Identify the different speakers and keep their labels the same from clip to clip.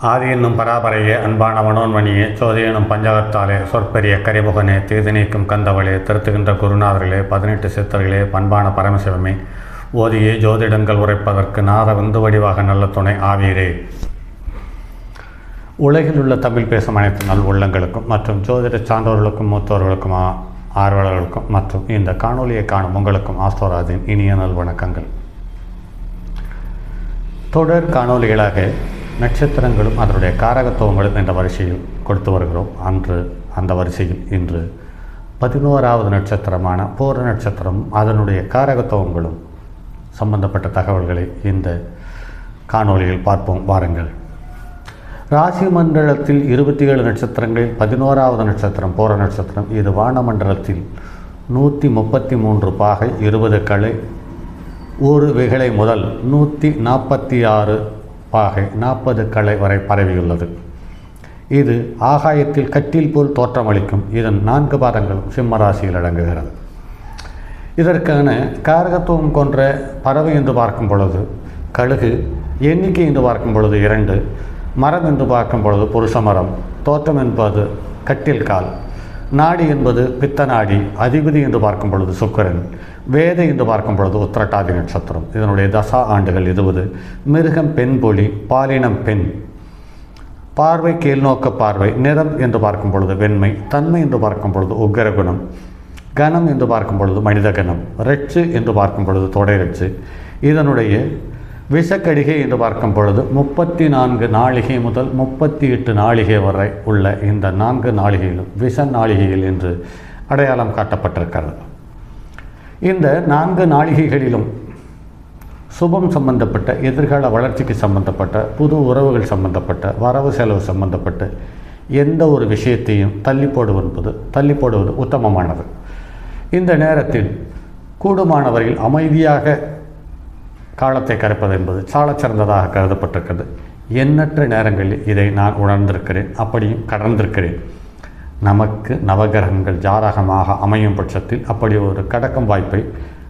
Speaker 1: ஆதி என்னும் பராபரையே அன்பான மனோன்மணியே சோதி எனும் பஞ்சகத்தாலே சொற்பெரிய கரிமுகனே தீது நீக்கும் கந்தவளே திருத்துகின்ற குருநாதர்களே 18 சித்தர்களே பண்பான பரமசிவமே ஓதியே ஜோதிடங்கள் உரைப்பதற்கு நாத விந்து வடிவாக நல்ல துணை ஆவீரே. உலகில் உள்ள தமிழ் பேசும் அனைத்து நல் உள்ளங்களுக்கும் மற்றும் ஜோதிட சான்றோர்களுக்கும் மூத்தோர்களுக்கும் ஆர்வலர்களுக்கும் மற்றும் இந்த காணொலியை காணும் உங்களுக்கும் ஆஸ்தோராஜின் இனிய நல் வணக்கங்கள். தொடர் காணொலிகளாக நட்சத்திரங்களும் அதனுடைய காரகத்துவங்களும் என்ற வரிசையில் கொடுத்து வருகிறோம். அந்த வரிசையில் இன்று 11வது நட்சத்திரமான பூர நட்சத்திரமும் அதனுடைய காரகத்துவங்களும் சம்பந்தப்பட்ட தகவல்களை இந்த காணொலியில் பார்ப்போம். வாருங்கள். ராசி மண்டலத்தில் 27 நட்சத்திரங்களில் 11வது நட்சத்திரம் பூர நட்சத்திரம். இது வானமண்டலத்தில் 133 பாகை 20 கலை 1 விகளை முதல் 146 பாகை 40 கலை வரை பரவியுள்ளது. இது ஆகாயத்தில் கட்டில் போல் தோற்றமளிக்கும். இதன் 4 பாதங்களும் சிம்ம ராசியில் அடங்குகிறது. இதற்கான காரகத்துவம் கொன்ற பறவை என்று பார்க்கும் பொழுது கழுகு, எண்ணிக்கை என்று பார்க்கும் பொழுது 2, மரம் என்று பார்க்கும் பொழுது புருஷ மரம், தோற்றம் என்பது கட்டில் கால், நாடி என்பது பித்த நாடி, அதிபதி என்று பார்க்கும் பொழுது சுக்கிரன், வேதை என்று பார்க்கும் பொழுது உத்திரட்டாதி நட்சத்திரம். இதனுடைய தசா ஆண்டுகள் 20. மிருகம் பெண் பொலி, பாலினம் பெண், பார்வை கீழ்நோக்க பார்வை, நிறம் என்று பார்க்கும் பொழுது வெண்மை, தன்மை என்று பார்க்கும் பொழுது உக்கிரகுணம், கணம் என்று பார்க்கும் பொழுது மனித கணம், ரெச்சு என்று பார்க்கும் பொழுது தொடை ரெச்சு. இதனுடைய விஷக்கடிகை என்று பார்க்கும் பொழுது 34 நாளிகை முதல் 38 நாளிகை வரை உள்ள இந்த 4 நாளிகையிலும் விஷ நாளிகைகள் என்று அடையாளம் காட்டப்பட்டிருக்கிறது. இந்த 4 நாளிகைகளிலும் சுபம் சம்பந்தப்பட்ட, எதிர்கால வளர்ச்சிக்கு சம்பந்தப்பட்ட, புது உறவுகள் சம்பந்தப்பட்ட, வரவு செலவு சம்பந்தப்பட்ட எந்த ஒரு விஷயத்தையும் தள்ளி போடுவது உத்தமமானது. இந்த நேரத்தில் கூடுமானவரையில் அமைதியாக காலத்தை கரைப்பது என்பது சாலச் சிறந்ததாக கருதப்பட்டிருக்கிறது. எண்ணற்ற நேரங்களில் இதை நான் உணர்ந்திருக்கிறேன், அப்படியும் கடந்திருக்கிறேன். நமக்கு நவகிரகங்கள் ஜாதகமாக அமையும் பட்சத்தில் அப்படி ஒரு கடக்கும் வாய்ப்பை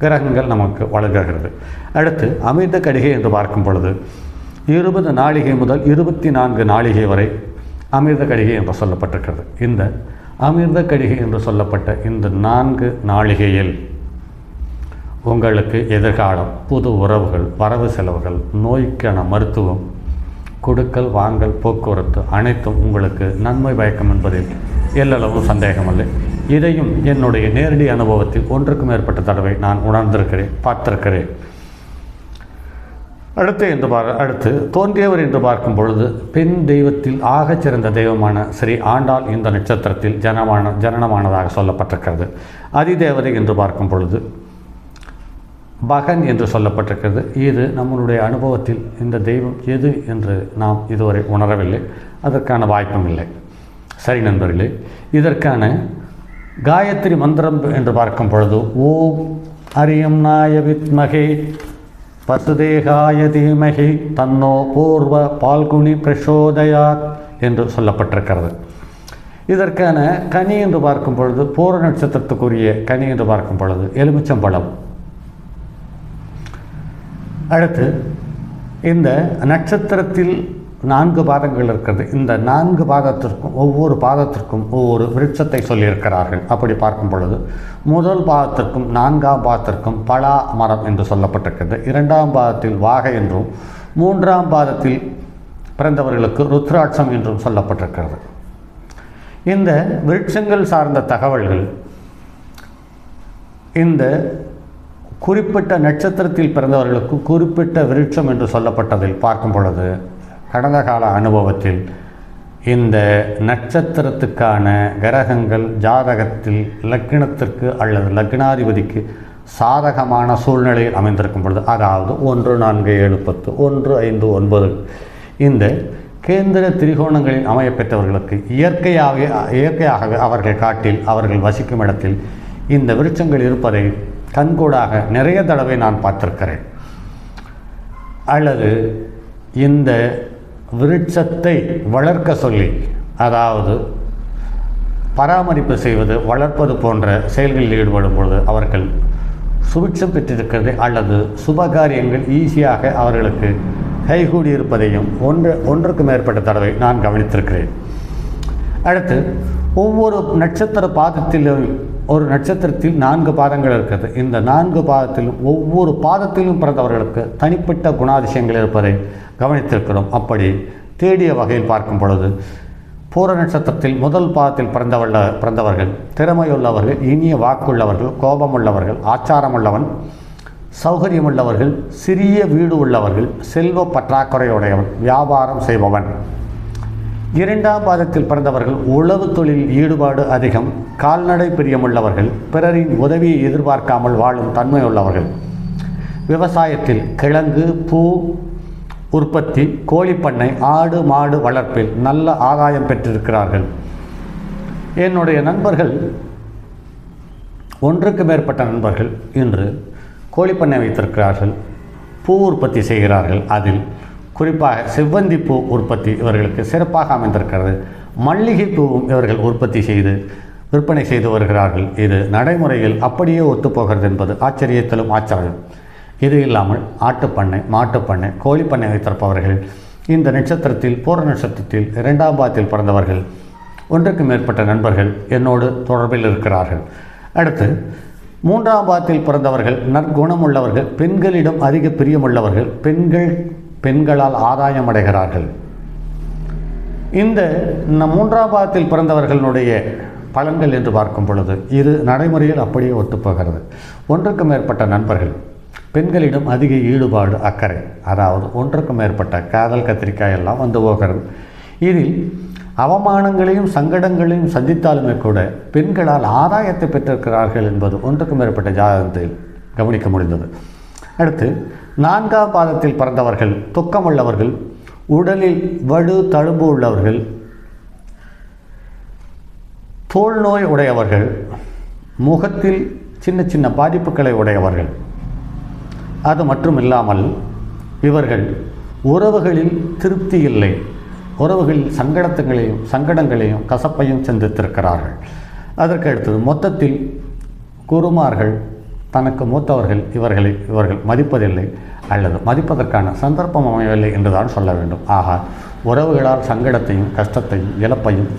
Speaker 1: கிரகங்கள் நமக்கு வழங்குகிறது. அடுத்து அமிர்த கடிகை என்று பார்க்கும் பொழுது 20 நாளிகை முதல் 24 நாளிகை வரை அமிர்த கடிகை என்று சொல்லப்பட்டிருக்கிறது. இந்த அமிர்த கடிகை என்று சொல்லப்பட்ட இந்த 4 நாளிகையில் உங்களுக்கு எதிர்காலம், புது உறவுகள், வரவு செலவுகள், நோய்க்கான மருத்துவம், கொடுக்கல் வாங்கல், போக்குவரத்து அனைத்தும் உங்களுக்கு நன்மை பயக்கும் என்பதில் எல்லளவும் சந்தேகமில்லை. இதையும் என்னுடைய நேரடி அனுபவத்தில் 1க்கு மேற்பட்ட தடவை நான் உணர்ந்திருக்கிறேன், பார்த்திருக்கிறேன். அடுத்து தோன்றியவர் என்று பார்க்கும் பொழுது பெண் தெய்வத்தில் ஆகச்சிறந்த தெய்வமான ஸ்ரீ ஆண்டாள் இந்த நட்சத்திரத்தில் ஜனனமானதாக சொல்லப்பட்டிருக்கிறது. அதிதேவதை என்று பார்க்கும் பொழுது பகன் என்று சொல்லப்பட்டிருக்கிறது. இது நம்மளுடைய அனுபவத்தில் இந்த தெய்வம் எது என்று நாம் இதுவரை உணரவில்லை, அதற்கான வாய்ப்பும் இல்லை. சரி நண்பர்களே, இதற்கான காயத்ரி மந்திரம் என்று பார்க்கும் பொழுது ஓம் அரியம் நாய வித்மகே பசுதேகாய தீமகி தன்னோ பூர்வ பால்குனி பிரசோதயாத் என்று சொல்லப்பட்டிருக்கிறது. இதற்கான கனி என்று பார்க்கும் பொழுது பூர நட்சத்திரத்துக்குரிய கனி என்று பார்க்கும் பொழுது எலுமிச்சம்பழம். அடுத்து இந்த நட்சத்திரத்தில் 4 பாதங்கள் இருக்கிறது. இந்த 4 பாதத்திற்கும் ஒவ்வொரு பாதத்திற்கும் ஒவ்வொரு விருட்சத்தை சொல்லியிருக்கிறார்கள். அப்படி பார்க்கும் பொழுது முதல் பாதத்திற்கும் 4ஆம் பாதத்திற்கும் பலா மரம் என்று சொல்லப்பட்டிருக்கிறது. 2ஆம் பாதத்தில் வாகை என்றும் 3ஆம் பாதத்தில் பிறந்தவர்களுக்கு ருத்ராட்சம் என்றும் சொல்லப்பட்டிருக்கிறது. இந்த விருட்சங்கள் சார்ந்த தகவல்கள் இந்த குறிப்பிட்ட நட்சத்திரத்தில் பிறந்தவர்களுக்கு குறிப்பிட்ட விருட்சம் என்று சொல்லப்பட்டதில் பார்க்கும் பொழுது கடந்த கால அனுபவத்தில் இந்த நட்சத்திரத்துக்கான கிரகங்கள் ஜாதகத்தில் லக்னத்திற்கு அல்லது லக்னாதிபதிக்கு சாதகமான சூழ்நிலையில் அமைந்திருக்கும் பொழுது, அதாவது 1, 4, 7, 10, 1, 5, 9 இந்த கேந்திர திரிகோணங்களில் அமையப்பெற்றவர்களுக்கு இயற்கையாகவே அவர்கள் காட்டில் அவர்கள் வசிக்கும் இடத்தில் இந்த விருட்சங்கள் இருப்பதை கண்கூடாக நிறைய தடவை நான் பார்த்திருக்கிறேன். அல்லது இந்த விருட்சத்தை வளர்க்க சொல்லி, அதாவது பராமரிப்பு செய்வது, வளர்ப்பது போன்ற செயல்களில் ஈடுபடும் பொழுது அவர்கள் சுபிட்சம் பெற்றிருக்கிறது அல்லது சுபகாரியங்கள் ஈஸியாக அவர்களுக்கு கைகூடி இருப்பதையும் ஒன்றுக்கு மேற்பட்ட தடவை நான் கவனித்திருக்கிறேன். அடுத்து, ஒவ்வொரு நட்சத்திர பாதத்திலும், ஒரு நட்சத்திரத்தில் 4 பாதங்கள் இருக்கிறது. இந்த 4 பாதத்திலும் ஒவ்வொரு பாதத்திலும் பிறந்தவர்களுக்கு தனிப்பட்ட குணாதிசயங்கள் இருப்பதை கவனித்திருக்கிறோம். அப்படி தேடிய வகையில் பார்க்கும் பொழுது, பூர நட்சத்திரத்தில் முதல் பாதத்தில் பிறந்தவர்கள் திறமையுள்ளவர்கள், இனிய வாக்குள்ளவர்கள், கோபமுள்ளவர்கள், ஆச்சாரமுள்ளவன், சௌகரியமுள்ளவர்கள், சிறிய வீடு உள்ளவர்கள், செல்வ பற்றாக்குறையுடையவன், வியாபாரம் செய்பவன். 2ஆம் பாதத்தில் பிறந்தவர்கள் உழவு தொழில் ஈடுபாடு அதிகம், கால்நடை பிரியமுள்ளவர்கள், பிறரின் உதவியை எதிர்பார்க்காமல் வாழும் தன்மையுள்ளவர்கள், விவசாயத்தில் கிழங்கு, பூ உற்பத்தி, கோழிப்பண்ணை, ஆடு மாடு வளர்ப்பில் நல்ல ஆதாயம் பெற்றிருக்கிறார்கள். என்னுடைய நண்பர்கள், ஒன்றுக்கு மேற்பட்ட நண்பர்கள் இன்று கோழிப்பண்ணை வைத்திருக்கிறார்கள், பூ உற்பத்தி செய்கிறார்கள். அதில் குறிப்பாக செவ்வந்தி பூ உற்பத்தி இவர்களுக்கு சிறப்பாக அமைந்திருக்கிறது. மல்லிகை பூவும் இவர்கள் உற்பத்தி செய்து விற்பனை செய்து வருகிறார்கள். இது நடைமுறையில் அப்படியே ஒத்துப்போகிறது என்பது ஆச்சரியத்திலும் ஆச்சரியம். இது இல்லாமல் ஆட்டுப்பண்ணை, மாட்டுப்பண்ணை, கோழிப்பண்ணை வைத்திருப்பவர்கள் இந்த நட்சத்திரத்தில், பூர நட்சத்திரத்தில் 2ஆம் பாதத்தில் பிறந்தவர்கள், ஒன்றுக்கு மேற்பட்ட நண்பர்கள் என்னோடு தொடர்பில் இருக்கிறார்கள். அடுத்து, 3ஆம் பாதத்தில் பிறந்தவர்கள் நற்குணமுள்ளவர்கள், பெண்களிடம் அதிக பிரியமுள்ளவர்கள், பெண்களால் ஆதாயம் அடைகிறார்கள். இந்த 3ஆம் பாதத்தில் பிறந்தவர்களுடைய பலன்கள் என்று பார்க்கும் பொழுது இது நடைமுறையில் அப்படியே ஒத்துப்போகிறது. ஒன்றுக்கு மேற்பட்ட நண்பர்கள் பெண்களிடம் அதிக ஈடுபாடு, அக்கறை, அதாவது ஒன்றுக்கு மேற்பட்ட காதல் கத்திரிக்காய் எல்லாம் வந்து போகிறது. இதில் அவமானங்களையும் சங்கடங்களையும் சந்தித்தாலுமே கூட பெண்களால் ஆதாயத்தை பெற்றிருக்கிறார்கள் என்பது ஒன்றுக்கு மேற்பட்ட ஜாதகத்தில் கவனிக்க முடிந்தது. அடுத்து, 4ஆம் பாதத்தில் பிறந்தவர்கள் துக்கமுள்ளவர்கள், உடலில் வடு தழும்பு உள்ளவர்கள், தோல் நோய் உடையவர்கள், முகத்தில் சின்ன சின்ன பாதிப்புகளை உடையவர்கள். அது மட்டும் இல்லாமல் இவர்கள் உறவுகளில் திருப்தி இல்லை, உறவுகளில் சங்கடங்களையும் கசப்பையும் சந்தித்திருக்கிறார்கள். அதற்கு அடுத்தது, மொத்தத்தில் குருமார்கள், தனக்கு மூத்தவர்கள் இவர்கள் மதிப்பதில்லை அல்லது மதிப்பதற்கான சந்தர்ப்பம் அமையவில்லை என்றுதான் சொல்ல வேண்டும். ஆக உறவுகளால் சங்கடத்தையும் கஷ்டத்தையும் இழப்பையும்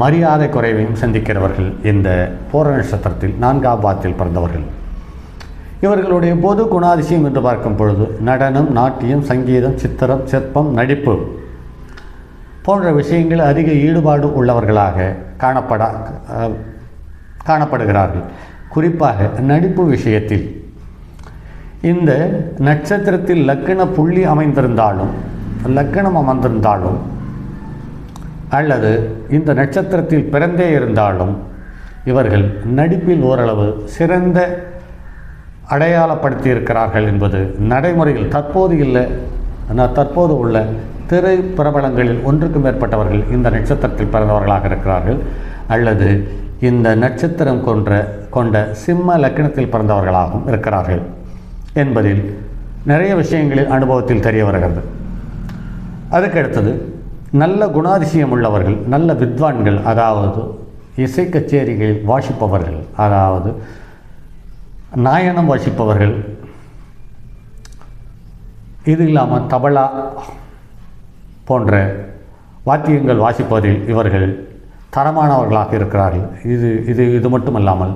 Speaker 1: மரியாதை குறைவையும் சந்திக்கிறவர்கள் இந்த பூர நட்சத்திரத்தில் 4ஆம் பாதத்தில் பிறந்தவர்கள். இவர்களுடைய பொது குணாதிசயம் என்று பார்க்கும் பொழுது நடனம், நாட்டியம், சங்கீதம், சித்திரம், சிற்பம், நடிப்பு போன்ற விஷயங்கள் அதிக ஈடுபாடு உள்ளவர்களாக காணப்படுகிறார்கள். குறிப்பாக நடிப்பு விஷயத்தில் இந்த நட்சத்திரத்தில் லக்கண புள்ளி லக்கணம் அமர்ந்திருந்தாலும் அல்லது இந்த நட்சத்திரத்தில் பிறந்தே இருந்தாலும் இவர்கள் நடிப்பில் ஓரளவு சிறந்த அடையாளப்படுத்தி இருக்கிறார்கள் என்பது நடைமுறையில் தற்போது உள்ள திரை பிரபலங்களில் ஒன்றுக்கு மேற்பட்டவர்கள் இந்த நட்சத்திரத்தில் பிறந்தவர்களாக இருக்கிறார்கள் அல்லது இந்த நட்சத்திரம் கொண்ட சிம்ம லக்கணத்தில் பிறந்தவர்களாகவும் இருக்கிறார்கள் என்பதில் நிறைய விஷயங்களில் அனுபவத்தில் தெரிய வருகிறது. அதுக்கடுத்தது, நல்ல குணாதிசயம் உள்ளவர்கள், நல்ல வித்வான்கள், அதாவது இசை கச்சேரிகளில் வாசிப்பவர்கள், அதாவது நாயனம் வாசிப்பவர்கள், இது இல்லாமல் தபலா போன்ற வாத்தியங்கள் வாசிப்பதில் இவர்கள் தரமானவர்களாக இருக்கிறார்கள். இது மட்டுமல்லாமல்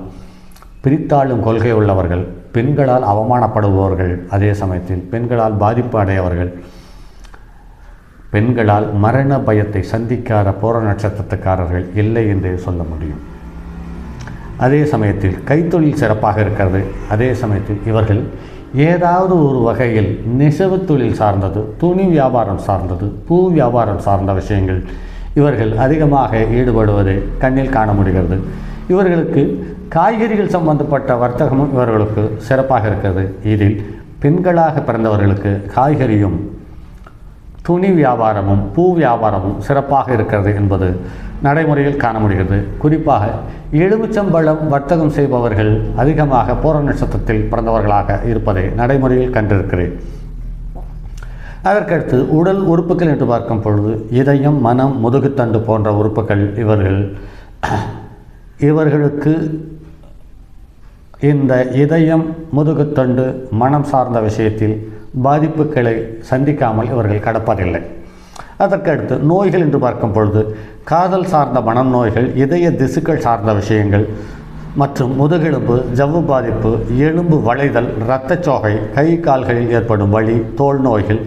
Speaker 1: பிரித்தாளும் கொள்கை உள்ளவர்கள், பெண்களால் அவமானப்படுபவர்கள், அதே சமயத்தில் பெண்களால் பாதிப்பு அடையவர்கள், பெண்களால் மரண பயத்தை சந்திக்காத பூர நட்சத்திரத்துக்காரர்கள் இல்லை என்றே சொல்ல முடியும். அதே சமயத்தில் கைத்தொழில் சிறப்பாக இருக்கிறது. அதே சமயத்தில் இவர்கள் ஏதாவது ஒரு வகையில் நெசவு தொழில் சார்ந்தது, துணி வியாபாரம் சார்ந்தது, பூ வியாபாரம் சார்ந்த விஷயங்கள் இவர்கள் அதிகமாக ஈடுபடுவதை கண்ணில் காண முடிகிறது. இவர்களுக்கு காய்கறிகள் சம்பந்தப்பட்ட வர்த்தகமும் இவர்களுக்கு சிறப்பாக இருக்கிறது. இதில் பெண்களாக பிறந்தவர்களுக்கு காய்கறியும் துணி வியாபாரமும் பூ வியாபாரமும் சிறப்பாக இருக்கிறது என்பது நடைமுறையில் காண முடிகிறது. குறிப்பாக எலுமிச்சம்பழம் வர்த்தகம் செய்பவர்கள் அதிகமாக பூர நட்சத்திரத்தில் பிறந்தவர்களாக இருப்பதை நடைமுறையில் கண்டிருக்கிறேன். அதற்கடுத்து உடல் உறுப்புகள் என்று பார்க்கும் பொழுது இதயம், மனம், முதுகுத்தண்டு போன்ற உறுப்புகள் இவர்களுக்கு இந்த இதயம், முதுகுத்தண்டு, மனம் சார்ந்த விஷயத்தில் பாதிப்புகளை சந்திக்காமல் இவர்கள் கடப்பதில்லை. அதற்கடுத்து நோய்கள் என்று பார்க்கும் பொழுது காதல் சார்ந்த மனநோய்கள், இதய திசுக்கள் சார்ந்த விஷயங்கள் மற்றும் முதுகெலும்பு, ஜவ்வு பாதிப்பு, எலும்பு வளைதல், இரத்தச்சோகை, கை கால்களில் ஏற்படும் வலி, தோல் நோய்கள்,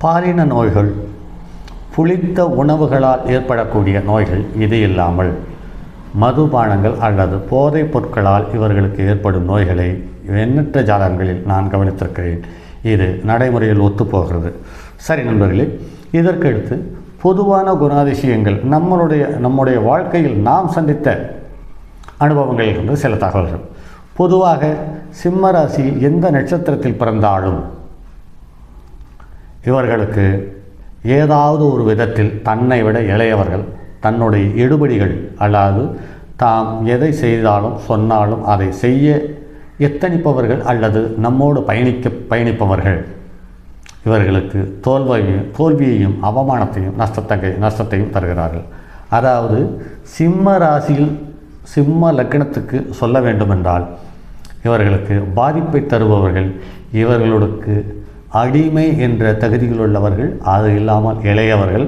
Speaker 1: பாலின நோய்கள், புளித்த உணவுகளால் ஏற்படக்கூடிய நோய்கள், இது இல்லாமல் மதுபானங்கள் அல்லது போதைப் பொருட்களால் இவர்களுக்கு ஏற்படும் நோய்களை எண்ணற்ற ஜாதகங்களில் நான் கவனித்திருக்கிறேன். இது நடைமுறையில் ஒத்துப்போகிறது. சரி நண்பர்களே, இதற்கடுத்து பொதுவான குணாதிசயங்கள், நம்முடைய வாழ்க்கையில் நாம் சந்தித்த அனுபவங்களில் இருந்து சில தகவல்கள். பொதுவாக சிம்ம ராசியில் எந்த நட்சத்திரத்தில் பிறந்தாலும் இவர்களுக்கு ஏதாவது ஒரு விதத்தில் தன்னை விட இளையவர்கள், தன்னுடைய எடுபடிகள், அல்லது தாம் எதை செய்தாலும் சொன்னாலும் அதை செய்ய எத்தனிப்பவர்கள் அல்லது நம்மோடு பயணிப்பவர்கள் இவர்களுக்கு தோல்வியையும் அவமானத்தையும் நஷ்டத்தையும் தருகிறார்கள். அதாவது சிம்ம ராசியில் சிம்ம லக்னத்துக்கு சொல்ல வேண்டுமென்றால் இவர்களுக்கு பாதிப்பை தருபவர்கள் இவர்களுக்கு அடிமை என்ற தகுதியில் உள்ளவர்கள், அது இல்லாமல் இளையவர்கள்.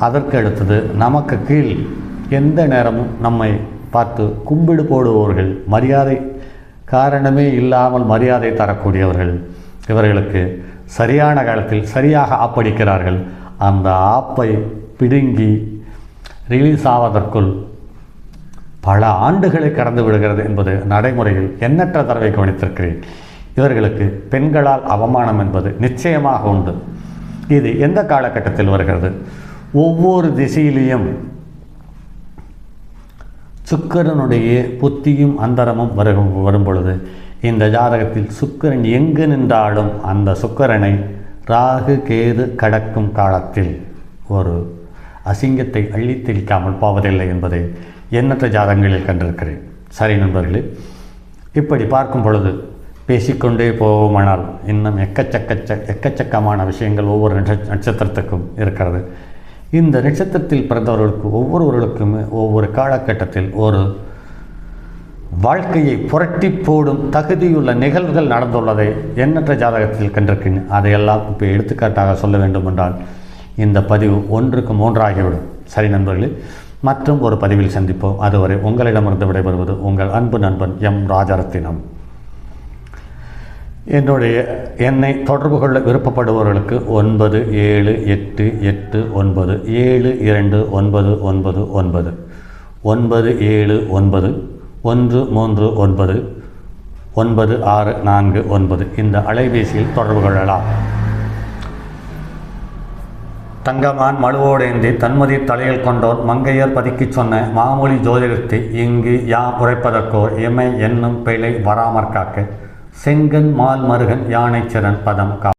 Speaker 1: அதற்கு அடுத்தது நமக்கு கீழ் எந்த நேரமும் நம்மை பார்த்து கும்பிடு போடுபவர்கள், மரியாதை காரணமே இல்லாமல் மரியாதை தரக்கூடியவர்கள். இவர்களுக்கு சரியான காலத்தில் சரியாக ஆப்படிக்கிறார்கள். அந்த ஆப்பை பிடுங்கி ரிலீஸ் ஆவதற்குள் பல ஆண்டுகளை கடந்து விடுகிறது என்பது நடைமுறையில் எண்ணற்ற தடவை கவனித்திருக்கிறேன். இவர்களுக்கு பெண்களால் அவமானம் என்பது நிச்சயமாக உண்டு. இது எந்த காலகட்டத்தில் வருகிறது? ஒவ்வொரு திசையிலையும் சுக்கிரனுடைய புத்தியும் அந்தரமும் வரும் பொழுது இந்த ஜாதகத்தில் சுக்கிரன் எங்கு நின்றாலும் அந்த சுக்கிரனை ராகு கேது கடக்கும் காலத்தில் ஒரு அசிங்கத்தை அள்ளித்தெளிக்காமல் போவதில்லை என்பதை எண்ணற்ற ஜாதகங்களில் கண்டிருக்கிறேன். சரி நண்பர்களே, இப்படி பார்க்கும் பொழுது பேசிக்கொண்டே போவோமானால் இன்னும் எக்கச்சக்கமான விஷயங்கள் ஒவ்வொரு நட்சத்திரத்துக்கும் இருக்கிறது. இந்த நட்சத்திரத்தில் பிறந்தவர்களுக்கு ஒவ்வொருவர்களுக்குமே ஒவ்வொரு காலகட்டத்தில் ஒரு வாழ்க்கையை புரட்டி போடும் தகுதியுள்ள நிகழ்வுகள் நடந்துள்ளதை எண்ணற்ற ஜாதகத்தில் கண்டிருக்கேன். அதையெல்லாம் இப்போ எடுத்துக்காட்டாக சொல்ல வேண்டுமென்றால் இந்த பதிவு 1க்கு 3 ஆகிவிடும். சரி நண்பர்களே, மற்றும் ஒரு பதிவில் சந்திப்போம். அதுவரை உங்களிடமிருந்து விடைபெறுவது உங்கள் அன்பு நண்பன் எம் ராஜரத்தினம். என்னை தொடர்பு கொள்ள விருப்பப்படுபவர்களுக்கு 9788972999 97913999649 இந்த அலைபேசியில் தொடர்பு கொள்ளலாம். தங்கமான் மழுவோடேந்தி தன்மதி தலையில் கொண்டோர் மங்கையர் பதுக்கிச் சொன்ன மாமொழி ஜோதிடத்தை இங்கு யாம் உரைப்பதற்கோர் எமை என்னும் பிழை வராமற்காக்க செங்கன் மால் மருகன் யானைச்சிறன் பதம்